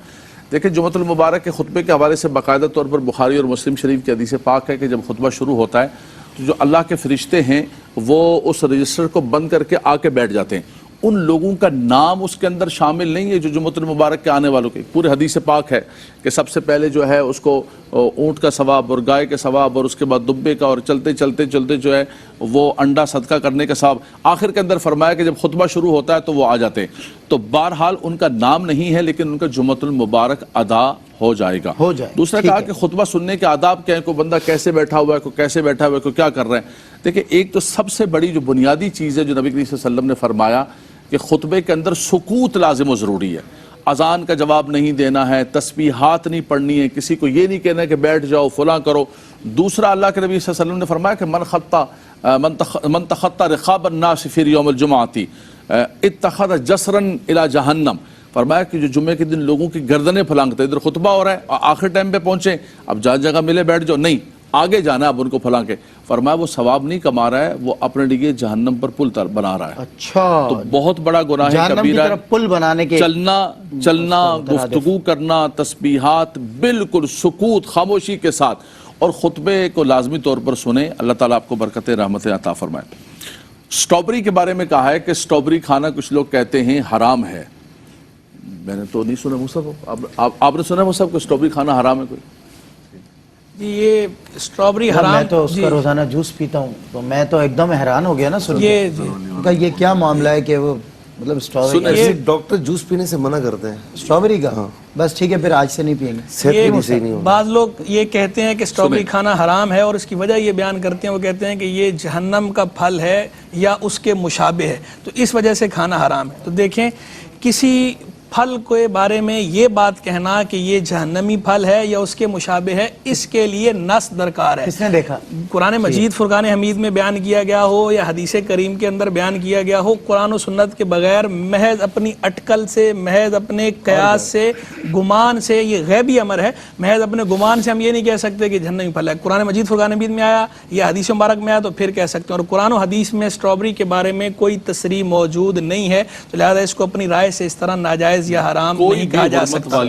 دیکھیں جمعۃ المبارک کے خطبے کے حوالے سے باقاعدہ طور پر بخاری اور مسلم شریف کی حدیث پاک ہے کہ جب خطبہ شروع ہوتا ہے تو جو اللہ کے فرشتے ہیں وہ اس رجسٹر کو بند کر کے آ کے بیٹھ جاتے ہیں. ان لوگوں کا نام اس کے اندر شامل نہیں ہے جو جمعۃ المبارک کے آنے والوں کے. پورے حدیث پاک ہے کہ سب سے پہلے جو ہے اس کو اونٹ کا ثواب اور گائے کے ثواب اور اس کے بعد دبے کا اور چلتے چلتے جو ہے وہ انڈا صدقہ کرنے کا ثواب. آخر کے اندر فرمایا کہ جب خطبہ شروع ہوتا ہے تو وہ آ جاتے ہیں. تو بہرحال ان کا نام نہیں ہے لیکن ان کا جمعۃ المبارک ادا ہو جائے گا. دوسرا کہا کہ خطبہ سننے کے آداب کیا ہے, کوئی بندہ کیسے بیٹھا ہوا ہے, کوئی کیسے بیٹھا ہوا ہے, کوئی کیا کر رہا ہے. دیکھیں ایک تو سب سے بڑی جو بنیادی چیز ہے جو نبی کریم صلی اللہ علیہ وسلم نے فرمایا کہ خطبے کے اندر سکوت لازم و ضروری ہے. اذان کا جواب نہیں دینا ہے, تسبیحات نہیں پڑھنی ہے, کسی کو یہ نہیں کہنا ہے کہ بیٹھ جاؤ فلاں کرو. دوسرا اللہ کے نبی صلی اللہ علیہ وسلم نے فرمایا کہ من تخطى رقاب الناس فی یوم الجمعۃ اتخذ جسرا الی جہنم. فرمایا کہ جو جمعے کے دن لوگوں کی گردنیں پھلانگتے, ادھر خطبہ ہو رہا ہے اور آخر ٹائم پہ پہنچے, اب جہاں جگہ ملے بیٹھ جاؤ, نہیں آگے جانا ہے اب ان کو پھلانگ کے. فرمایا وہ ثواب نہیں کما رہا ہے, وہ اپنے لیے جہنم پر پل بنا رہا ہے. اچھا, تو بہت بڑا گناہ ہے کبیرہ ہے. پل بنانے کے چلنا گفتگو کرنا, تسبیحات, بالکل سکوت خاموشی کے ساتھ, اور خطبے کو لازمی طور پر سنیں. اللہ تعالیٰ آپ کو برکت رحمت عطا فرمائے. سٹرابری کے بارے میں کہا ہے کہ سٹرابری کھانا کچھ لوگ کہتے ہیں حرام ہے. میں نے تو نہیں سنا مصعب, آپ نے سنا مصعب کہ سٹرابری کھانا حرام ہے کوئی؟ جی یہ سٹرابری حرام, میں تو اس کا روزانہ جوس پیتا ہوں تو میں تو ایک دم حیران ہو گیا نا سن کے یہ کیا معاملہ ہے کہ وہ مطلب سٹرابری ڈاکٹر جوس پینے سے منع کرتے ہیں سٹرابری کا. بس ٹھیک ہے پھر آج سے نہیں پیئیں گے, صحت کے لیے صحیح نہیں ہوگا. بعض لوگ یہ کہتے ہیں کہ سٹرابری کھانا حرام ہے اور اس کی وجہ یہ بیان کرتے ہیں, وہ کہتے ہیں کہ یہ جہنم کا پھل ہے یا اس کے مشابہ ہے تو اس وجہ سے کھانا حرام ہے. تو دیکھیں کسی پھل کے بارے میں یہ بات کہنا کہ یہ جہنمی پھل ہے یا اس کے مشابہ ہے, اس کے لیے نص درکار ہے. کس نے دیکھا؟ قرآن مجید فرقان حمید میں بیان کیا گیا ہو یا حدیث کریم کے اندر بیان کیا گیا ہو, قرآن و سنت کے بغیر محض اپنی اٹکل سے, محض اپنے قیاس سے, گمان سے, یہ غیبی امر ہے, محض اپنے گمان سے ہم یہ نہیں کہہ سکتے کہ جہنمی پھل ہے. قرآن مجید فرقان حمید میں آیا یا حدیث مبارک میں آیا تو پھر کہہ سکتے ہیں. اور قرآن و حدیث میں سٹرابری کے بارے میں کوئی تصریح موجود نہیں ہے, تو لہذا اس کو اپنی رائے سے اس طرح ناجائز یا حرام نہیں کہا جا سکتا.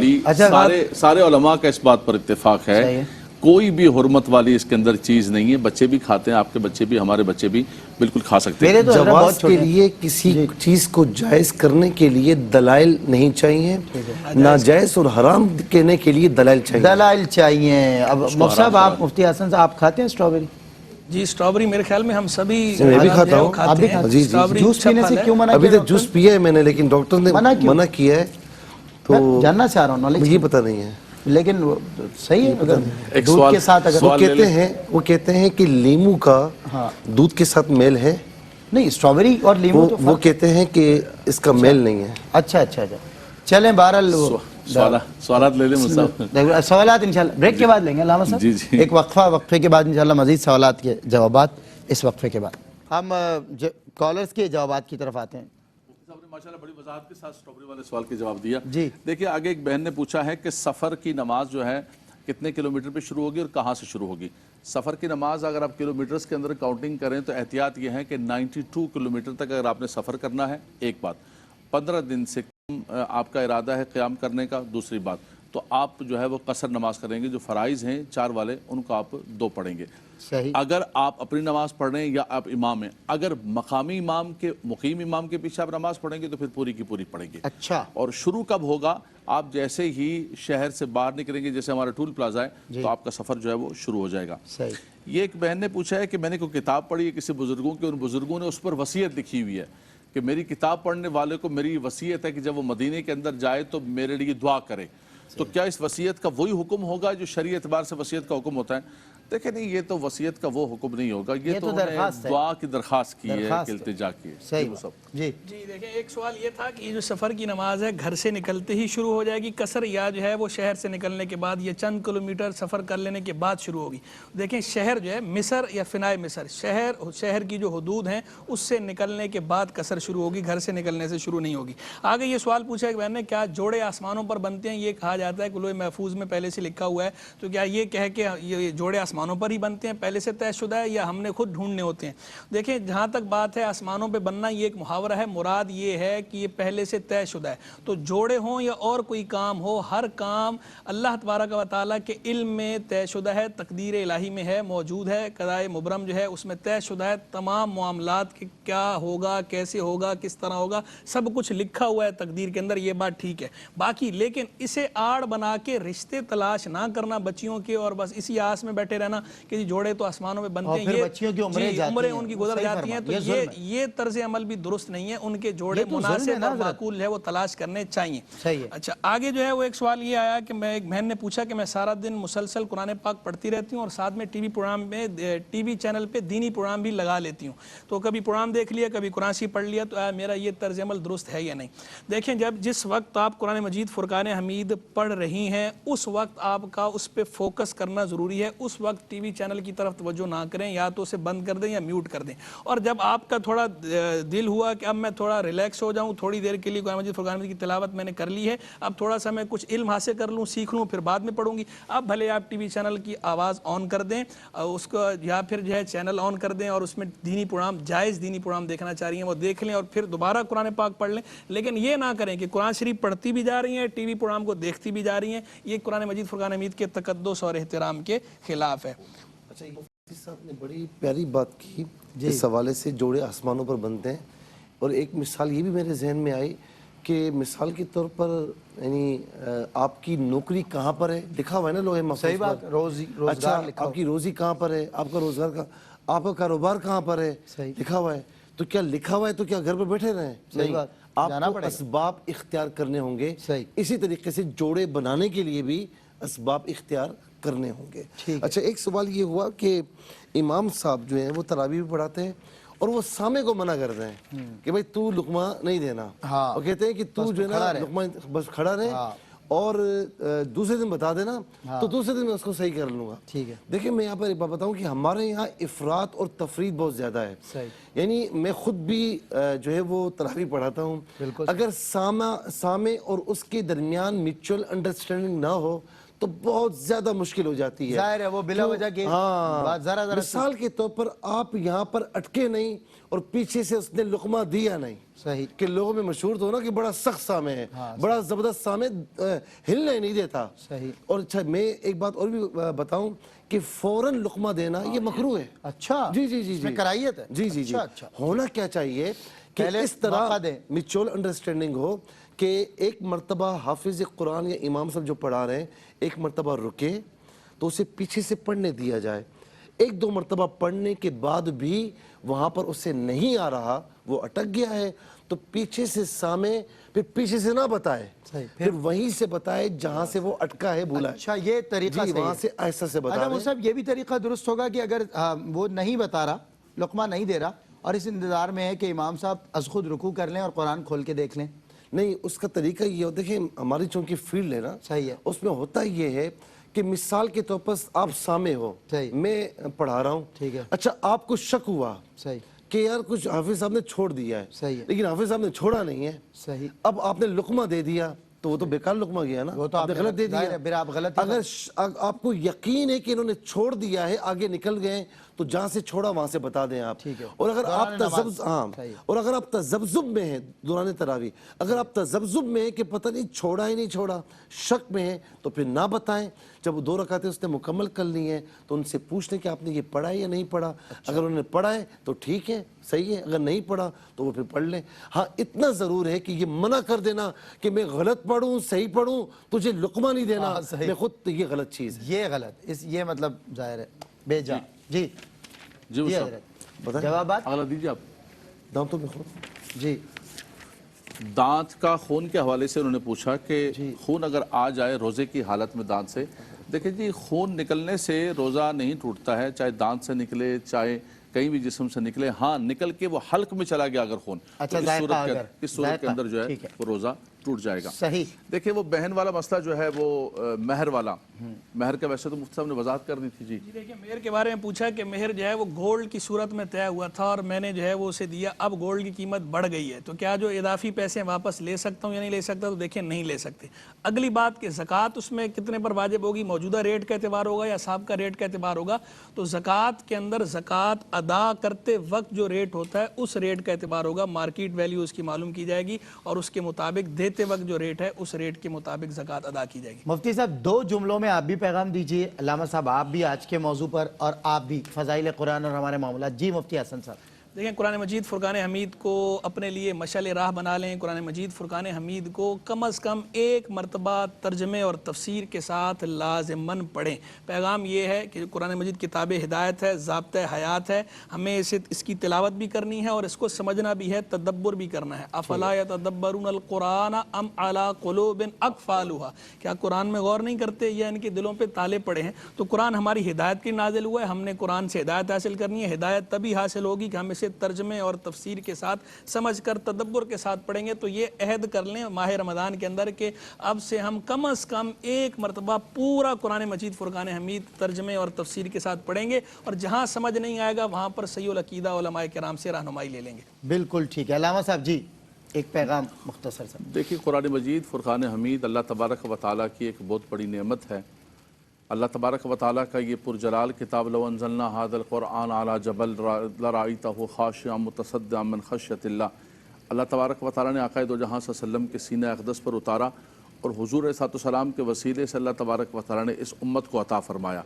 سارے علماء کا اس بات پر اتفاق ہے, کوئی بھی حرمت والی اس کے اندر چیز نہیں ہے. بچے بھی کھاتے ہیں, آپ کے بچے بھی, ہمارے بچے بھی بالکل کھا سکتے ہیں. جواز کے لیے کسی چیز کو جائز کرنے کے لیے دلائل نہیں چاہیے, ناجائز اور حرام کہنے کے لیے دلائل چاہیے. اب صاحب آپ مفتی حسن صاحب آپ کھاتے ہیں سٹرابری؟ جی سٹرابری میرے خیال میں ہم سبھی میں بھی کھاتا ہوں. جوس پینے سے کیوں منع کیا؟ ابھی تک جوس پیا ہے میں نے, لیکن ڈاکٹر نے منع کیا ہے. تو جاننا چاہ رہا ہوں, نالج مجھے پتہ نہیں ہے لیکن صحیح ہے. اگر دودھ کے ساتھ اگر وہ کہتے ہیں کہ لیمو کا دودھ کے ساتھ میل ہے. نہیں سٹرابری اور لیمو وہ کہتے ہیں کہ اس کا میل نہیں ہے. اچھا چلیں بہرحال سوالات لے لیں مصعب. سوالات انشاءاللہ بریک کے بعد لیں گے علامہ صاحب. ایک وقفے کے بعد انشاءاللہ مزید سوالات کے جوابات. اس وقفے کے بعد ہم کالرز کے جوابات کی طرف آتے ہیں. ماشاءاللہ بڑی وضاحت کے ساتھ سٹرابری والے سوال کے جواب دیا. جی دیکھیے آگے ایک بہن نے پوچھا ہے کہ سفر کی نماز جو ہے کتنے کلومیٹر پہ شروع ہوگی اور کہاں سے شروع ہوگی. سفر کی نماز اگر آپ کلومیٹرز کے اندر کاؤنٹنگ کریں تو احتیاط یہ ہے کہ 92 کلومیٹر تک اگر آپ نے سفر کرنا ہے, ایک بات. 15 دن سے کم آپ کا ارادہ ہے قیام کرنے کا, دوسری بات. تو آپ جو ہے وہ قصر نماز کریں گے, جو فرائض ہیں 4 والے ان کو آپ 2 پڑھیں گے. اگر آپ اپنی نماز پڑھ رہے ہیں یا آپ امام ہیں, اگر مقامی مقیم امام کے پیچھے آپ نماز پڑھیں گے تو پھر پوری کی پوری پڑھیں گے. اچھا. اور شروع کب ہوگا؟ آپ جیسے ہی شہر سے باہر نکلیں گے, جیسے ہمارا ٹول پلازا ہے, تو آپ کا سفر جو ہے وہ شروع ہو جائے گا. یہ ایک بہن نے پوچھا ہے کہ میں نے کوئی کتاب پڑھی ہے کسی بزرگوں کی, ان بزرگوں نے اس پر وصیت لکھی ہوئی ہے کہ میری کتاب پڑھنے والے کو میری وصیت ہے کہ جب وہ مدینے کے اندر جائے تو میرے لیے دعا کرے. تو کیا اس وصیت کا وہی حکم ہوگا جو شرعی اعتبار سے وصیت کا حکم ہوتا ہے؟ دیکھیں نہیں, یہ تو وصیت کا وہ حکم نہیں ہوگا, یہ تو دعا کی درخواست کی ہے, التجا کی ہے. صحیح. جی دیکھیں ایک سوال یہ تھا کہ یہ جو سفر کی نماز ہے گھر سے نکلتے ہی شروع ہو جائے گی قصر, یا جو ہے وہ شہر سے نکلنے کے بعد یا چند کلومیٹر سفر کر لینے کے بعد شروع ہوگی؟ دیکھیں شہر جو ہے مصر یا فنائے مصر, شہر کی جو حدود ہیں اس سے نکلنے کے بعد قصر شروع ہوگی, گھر سے نکلنے سے شروع نہیں ہوگی. آگے یہ سوال پوچھا کہ بہن نے کیا جوڑے آسمانوں پر بنتے ہیں؟ یہ کہا جاتا ہے کہ لوح محفوظ میں پہلے سے لکھا ہوا ہے, تو کیا یہ کہہ کہ یہ جوڑے آسمانوں آسمانوں پر ہی بنتے ہیں، پہلے سے طے شدہ ہے، یا ہم نے خود ڈھونڈنے ہوتے ہیں؟ دیکھیں جہاں تک بات ہے آسمانوں پہ بننا، یہ ایک محاورہ ہے، مراد یہ ہے کہ یہ پہلے سے طے شدہ ہے. تو جوڑے ہوں یا اور کوئی کام ہو، ہر کام اللہ تبارک و تعالیٰ کے علم میں طے شدہ ہے، تقدیر الہی میں ہے، موجود ہے. قضائے مبرم جو ہے اس میں طے شدہ ہے، تمام معاملات کے کیا ہوگا، کیسے ہوگا، کس طرح ہوگا، سب کچھ لکھا ہوا ہے تقدیر کے اندر. یہ بات ٹھیک ہے. باقی لیکن اسے آڑ بنا کے رشتے تلاش نہ کرنا بچیوں کے، اور بس اسی آس میں بیٹھے رہنا کہ جی جوڑے تو آسمانوں میں بنتے ہیں، یہ بچیوں کی عمریں ان کی گزر جاتی ہیں. تو یہ طرز عمل بھی درست نہیں ہے. ان کے جوڑے مناسب اور معقول ہے وہ تلاش کرنے چاہیے. اچھا آگے جو ہے وہ ایک سوال یہ آیا کہ میں ایک بہن نے پوچھا کہ میں سارا دن مسلسل قرآن پاک پڑھتی رہتی ہوں اور ساتھ میں ٹی وی چینل پہ دینی پروگرام بھی لگا لیتی ہوں، تو کبھی پروگرام دیکھ لیا، کبھی قرآن شریف پڑھ لیا، تو میرا یہ طرز عمل درست ہے یا نہیں؟ دیکھیں جس وقت آپ قرآن مجید فرقان حمید پڑھ رہی ہیں اس وقت آپ کا اس پہ فوکس کرنا ضروری ہے. اس وقت ٹی وی چینل کی طرف توجہ نہ کریں، یا تو اسے بند کر دیں یا میوٹ کر دیں. اور جب آپ کا تھوڑا دل ہوا کہ اب میں تھوڑا ریلیکس ہو جاؤں، تھوڑی دیر کے لیے قرآن مجید فرقان حمید کی تلاوت میں نے کر لی ہے، اب تھوڑا سا میں کچھ علم حاصل کر لوں، سیکھ لوں، پھر بعد میں پڑھوں گی، اب بھلے آپ ٹی وی چینل کی آواز آن کر دیں اس کو، یا پھر جو ہے چینل آن کر دیں اور اس میں دینی پروگرام، جائز دینی پروگرام دیکھنا چاہ رہی ہیں وہ دیکھ لیں، اور پھر دوبارہ قرآن پاک پڑھ لیں. لیکن یہ نہ کریں کہ قرآن شریف پڑھتی بھی جا رہی ہیں، ٹی وی پروگرام کو دیکھتی بھی جا رہی ہیں. یہ قرآن مجید فرقان حمید کے تقدس اور احترام کے خلاف ہے. اچھا مفتی صاحب نے بڑی پیاری بات کی اس حوالے سے جوڑے آسمانوں پر بنتے ہیں، اور ایک مثال یہ بھی میرے ذہن میں آئی کہ مثال کے طور پر یعنی آپ کی نوکری کہاں پر ہے لکھا ہوا ہے نا لوہے محفوظ پر. صحیح بات، روزگار اچھا لکھا آپ کی روزی کہاں پر ہے، آپ کا روزگار کا، آپ کا کاروبار کہاں پر ہے لکھا ہوا ہے. تو کیا لکھا ہوا ہے تو کیا گھر پہ بیٹھے رہیں؟ نہیں، آپ کو اسباب اختیار کرنے ہوں گے. اسی طریقے سے جوڑے بنانے کے لیے بھی اسباب اختیار کرنے ہوں گے. اچھا ایک سوال یہ ہوا کہ امام صاحب جو ہیں وہ تراویح بھی پڑھاتے ہیں اور وہ سامع کو منع کرتے ہیں کہ بھائی تو لقمہ نہیں دینا، وہ کہتے ہیں کہ تو جو ہے نا لقمہ بس کھڑا رہے اور دوسرے دن بتا دینا تو دوسرے دن میں اس کو صحیح کر لوں گا. دیکھیں میں یہاں پر ایک بات بتاؤں کہ ہمارے یہاں افراط اور تفرید بہت زیادہ ہے. یعنی میں خود بھی جو ہے وہ تراویح پڑھاتا ہوں، اگر سامع اور اس کے درمیان میوچل انڈرسٹینڈنگ نہ ہو تو بہت زیادہ مشکل ہو جاتی ہے. ظاہر ہے وہ بلا وجہ کے ذرا مثال کے طور پر آپ یہاں پر اٹکے نہیں اور پیچھے سے اس نے لقمہ دیا نہیں. صحیح کہ لوگوں میں مشہور تو نا کہ بڑا سخت سامع ہے، بڑا زبردست سامع، ہلنے نہیں دیتا. صحیح. اور اچھا میں ایک بات اور بھی بتاؤں کہ فوراً لقمہ دینا یہ مکروہ ہے. اچھا جی جی جی جی کراہیت ہے. جی جی جی ہونا کیا چاہیے کہ اس طرح میچول انڈرسٹینڈنگ ہو کہ ایک مرتبہ حافظ قرآن یا امام صاحب جو پڑھا رہے ہیں ایک مرتبہ رکے تو اسے پیچھے سے پڑھنے دیا جائے. ایک دو مرتبہ پڑھنے کے بعد بھی وہاں پر اسے نہیں آ رہا، وہ اٹک گیا ہے، تو پیچھے سے سامع پھر پیچھے سے نہ بتائے، پھر وہیں سے بتائے جہاں سے وہ اٹکا ہے بولا ہے. اچھا یہ طریقہ وہاں سے ایسا سے بتا رہے. صاحب یہ بھی طریقہ درست ہوگا کہ اگر وہ نہیں بتا رہا، لقمہ نہیں دے رہا اور اس انتظار میں ہے کہ امام صاحب از خود رکوع کر لیں اور قرآن کھول کے دیکھ لیں؟ نہیں، اس کا طریقہ یہ ہو، دیکھیں ہماری چونکہ فیلڈ ہے نا، صحیح ہے، اس میں ہوتا یہ ہے کہ مثال کے طور پر آپ سامع ہو، میں پڑھا رہا ہوں، ٹھیک ہے، اچھا آپ کو شک ہوا صحیح کہ یار کچھ حافظ صاحب نے چھوڑ دیا ہے، صحیح ہے، لیکن حافظ صاحب نے چھوڑا نہیں ہے، صحیح، اب آپ نے لقمہ دے دیا تو وہ تو بیکار لقمہ گیا نا، وہ تو آپ نے غلط دے دیا. پھر آپ غلط. اگر آپ کو یقین ہے کہ انہوں نے چھوڑ دیا ہے، آگے نکل گئے، تو جہاں سے چھوڑا وہاں سے بتا دیں آپ. اور اگر آپ تذبذب میں ہیں دوران تراویح، اگر آپ تذبذب میں ہیں کہ پتہ نہیں چھوڑا ہی نہیں چھوڑا، شک میں ہیں، تو پھر نہ بتائیں. جب وہ 2 رکعتیں اس نے مکمل کر لی ہیں تو ان سے پوچھ لیں کہ آپ نے یہ پڑھا ہے یا نہیں پڑھا. اگر انہوں نے پڑھا ہے تو ٹھیک ہے، صحیح ہے، اگر نہیں پڑھا تو وہ پھر پڑھ لیں. ہاں اتنا ضرور ہے کہ یہ منع کر دینا کہ میں غلط پڑھوں صحیح پڑھوں، تجھے لقمہ نہیں دینا، میں خود یہ غلط چیز ہے، یہ غلط، یہ مطلب ظاہر ہے بے جا. جی جی جوابات اگلا دیجیے آپ. دانتوں میں خون، جی دانت کا خون کے حوالے سے انہوں نے پوچھا کہ خون اگر آ جائے روزے کی حالت میں دانت سے، دیکھیں جی خون نکلنے سے روزہ نہیں ٹوٹتا ہے، چاہے دانت سے نکلے چاہے کہیں بھی جسم سے نکلے، ہاں نکل کے وہ حلق میں چلا گیا اگر خون، اچھا اس صورت کے اندر جو ہے وہ روزہ ٹوٹ جائے گا۔ صحیح۔ دیکھیں وہ بہن والا مسئلہ جو ہے وہ مہر والا، مہر کا ویسے تو مفتی صاحب نے وضاحت کر دی تھی۔ جی دیکھیں مہر کے بارے میں پوچھا کہ مہر جو ہے وہ گولڈ کی صورت میں طے ہوا تھا اور میں نے جو ہے وہ اسے دیا، اب گولڈ کی قیمت بڑھ گئی ہے تو کیا جو اضافی پیسے واپس لے سکتا ہوں یا نہیں لے سکتا؟ تو دیکھیں نہیں لے سکتے۔ اگلی بات کہ زکوٰۃ اس میں کتنے پر واجب ہوگی، موجودہ ریٹ کا اعتبار ہوگا یا سابقہ ریٹ کا اعتبار ہوگا؟ تو زکوٰۃ کے اندر زکوٰۃ ادا کرتے وقت جو ریٹ ہوتا ہے اس ریٹ کا اعتبار ہوگا، مارکیٹ ویلیو اس کی معلوم کی جائے گی اور اس کے مطابق دیتے وقت جو ریٹ ہے اس ریٹ کے مطابق زکوٰۃ ادا کی جائے گی۔ مفتی صاحب 2 جملوں میں آپ بھی پیغام دیجئے، علامہ صاحب آپ بھی آج کے موضوع پر اور آپ بھی فضائل قرآن اور ہمارے معاملات۔ جی مفتی حسن صاحب۔ دیکھیں قرآن مجید فرقان حمید کو اپنے لیے مشعل راہ بنا لیں، قرآن مجید فرقان حمید کو کم از کم 1 مرتبہ ترجمے اور تفسیر کے ساتھ لازماً پڑھیں۔ پیغام یہ ہے کہ قرآن مجید کتاب ہدایت ہے، ضابطہ حیات ہے، ہمیں اس کی تلاوت بھی کرنی ہے اور اس کو سمجھنا بھی ہے، تدبر بھی کرنا ہے۔ افلا یتدبرون القرآن ام علی قلوب اقفالها، کیا قرآن میں غور نہیں کرتے یا ان کے دلوں پہ تالے پڑے ہیں؟ تو قرآن ہماری ہدایت کے نازل ہوا ہے، ہم نے قرآن سے ہدایت حاصل کرنی ہے۔ ہدایت تبھی حاصل ہوگی کہ ہم اسے ترجمے اور تفسیر کے ساتھ سمجھ کر تدبر کے ساتھ پڑھیں گے۔ تو یہ عہد کر لیں ماہ رمضان کے اندر کہ اب سے ہم کم از کم 1 مرتبہ پورا قرآن مجید فرقان حمید ترجمے اور تفسیر کے ساتھ پڑھیں گے اور جہاں سمجھ نہیں آئے گا وہاں پر صحیح العقیدہ علماء کرام سے رہنمائی لے لیں گے۔ بالکل ٹھیک ہے علامہ صاحب جی ایک پیغام مختصر سا۔ دیکھیے قرآن مجید فرقان حمید اللہ تبارک و تعالیٰ کی ایک بہت بڑی نعمت ہے۔ اللہ تبارک و تعالیٰ کا یہ پرجلال کتاب لو انزلنا ھذا القرآن علی جبل لرأیتہ خاشعا متصدعا من خشیۃ اللہ، اللہ تبارک و تعالیٰ نے آقائے دو جہاں صلی اللہ علیہ وسلم کے سینہ اقدس پر اتارا اور حضور علیہ السلام کے وسیلے سے اللہ تبارک و تعالیٰ نے اس امت کو عطا فرمایا۔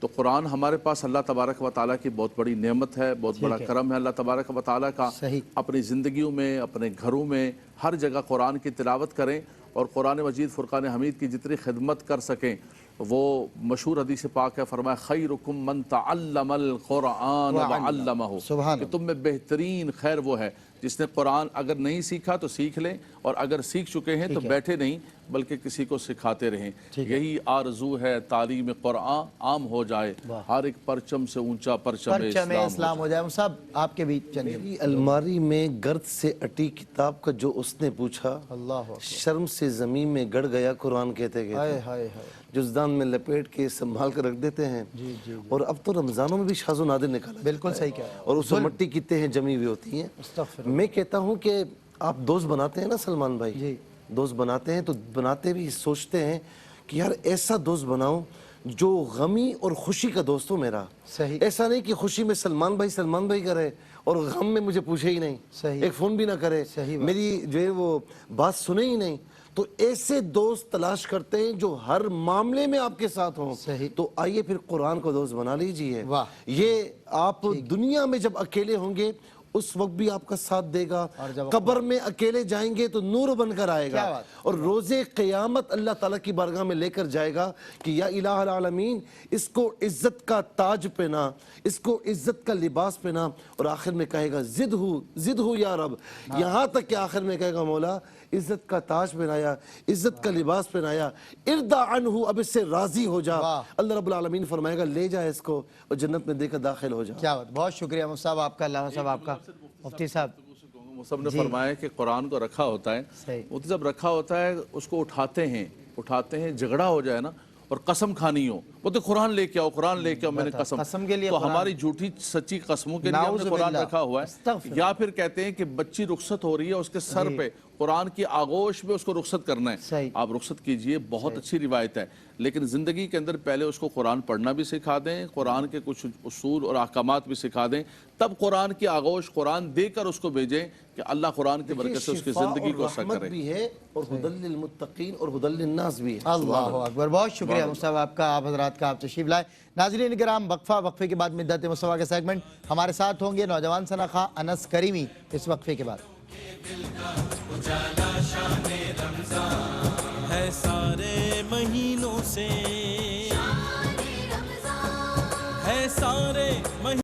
تو قرآن ہمارے پاس اللہ تبارک و تعالیٰ کی بہت بڑی نعمت ہے، بہت بڑا کرم ہے اللہ تبارک و تعالیٰ کا۔ اپنی زندگیوں میں، اپنے گھروں میں، ہر جگہ قرآن کی تلاوت کریں اور قرآن مجید فرقان حمید کی جتنی خدمت کر سکیں۔ وہ مشہور حدیث پاک ہے، فرمایا خیرکم من تعلم القرآن وعلمہ، کہ تم میں بہترین خیر وہ ہے جس نے قرآن اگر نہیں سیکھا تو سیکھ لیں اور اگر سیکھ چکے ہیں تو بیٹھے نہیں بلکہ کسی کو سکھاتے رہیں۔ یہی آرزو ہے تعلیم قرآن عام ہو جائے، ہر ایک پرچم سے اونچا پرچم اسلام ہو جائے۔ صاحب آپ کے بھی چلیے۔ میری الماری میں گرد سے اٹی کتاب کا جو اس نے پوچھا، شرم سے زمین میں گڑ گیا قرآن کہتے کہتے، جزدان میں لپیٹ کے سنبھال کر رکھ دیتے ہیں۔ اور اب تو رمضانوں میں بھی شاذ و نادر نکالا، بالکل صحیح کہا، اور اس میں مٹی کی تہیں جمی ہوئی ہوتی ہیں۔ میں کہتا ہوں کہ آپ دوست بناتے ہیں نا سلمان بھائی، دوست بناتے ہیں تو بناتے بھی سوچتے ہیں کہ یار ایسا دوست بناؤں جو غمی اور خوشی کا دوست ہو میرا۔ ایسا نہیں کہ خوشی میں سلمان بھائی کرے اور غم میں مجھے پوچھے ہی نہیں، ایک فون بھی نہ کرے، میری جو ہے وہ بات سنے ہی نہیں۔ تو ایسے دوست تلاش کرتے ہیں جو ہر معاملے میں آپ کے ساتھ ہوں۔ تو آئیے پھر قرآن کو دوست بنا لیجئے۔ یہ آپ دنیا میں جب اکیلے ہوں گے اس وقت بھی آپ کا ساتھ دے گا، قبر میں اکیلے جائیں گے تو نور بن کر آئے گا، اور روز قیامت اللہ تعالیٰ کی بارگاہ میں لے کر جائے گا کہ یا الہ العالمین اس کو عزت کا تاج پہنا، اس کو عزت کا لباس پہنا، اور آخر میں کہے گا زد ہو یا رب، یہاں تک کہ آخر میں کہے گا مولا عزت کا تاج پہنایا، عزت کا لباس پہنایا، ارضا عنہ، اب اس سے راضی ہو جا۔ اللہ رب العالمین فرمائے گا لے جا اس کو اور جنت میں دے کر داخل ہو جا۔ کیا بات، بہت شکریہ مفتی صاحب آپ کا، علامہ صاحب آپ کا۔ مفتی صاحب سب نے فرمایا کہ قرآن کو رکھا ہوتا ہے، مفتی صاحب رکھا ہوتا ہے اس کو اٹھاتے ہیں، جھگڑا ہو جائے نا اور قسم کھانی ہو، وہ تو قرآن لے کے آؤ، میں نے قسم کے لیے، تو ہماری جھوٹی سچی قسموں کے لیے ہم نے قرآن رکھا ہوا ہے۔ یا پھر کہتے ہیں کہ بچی رخصت ہو رہی ہے، اس کے سر پہ قرآن کی آغوش میں اس کو رخصت کرنا ہے، آپ رخصت کیجئے، بہت اچھی روایت ہے، لیکن زندگی کے اندر پہلے اس کو قرآن پڑھنا بھی سکھا دیں، قرآن کے کچھ اصول اور احکامات بھی سکھا دیں، تب قرآن کی آغوش قرآن دے کر اس کو بھیجیں کہ اللہ قرآن کی برکت سے اس کی زندگی کو اثر کرے۔ بھی ہے اور ہدی للمتقین اور ہدی للناس بھی ہے۔ اللہ اکبر، بہت شکریہ مصطفیٰ آپ کا، آپ حضرات کا، آپ تشریف لائے۔ ناظرین کرام وقفے کے بعد مدت مصطفیٰ کے سیگمنٹ ہمارے ساتھ ہوں گے نوجوان ثناء انس کریمی اس وقفے کے بعد۔ اجالا شان رمضان ہے سارے مہینوں سے، ہے سارے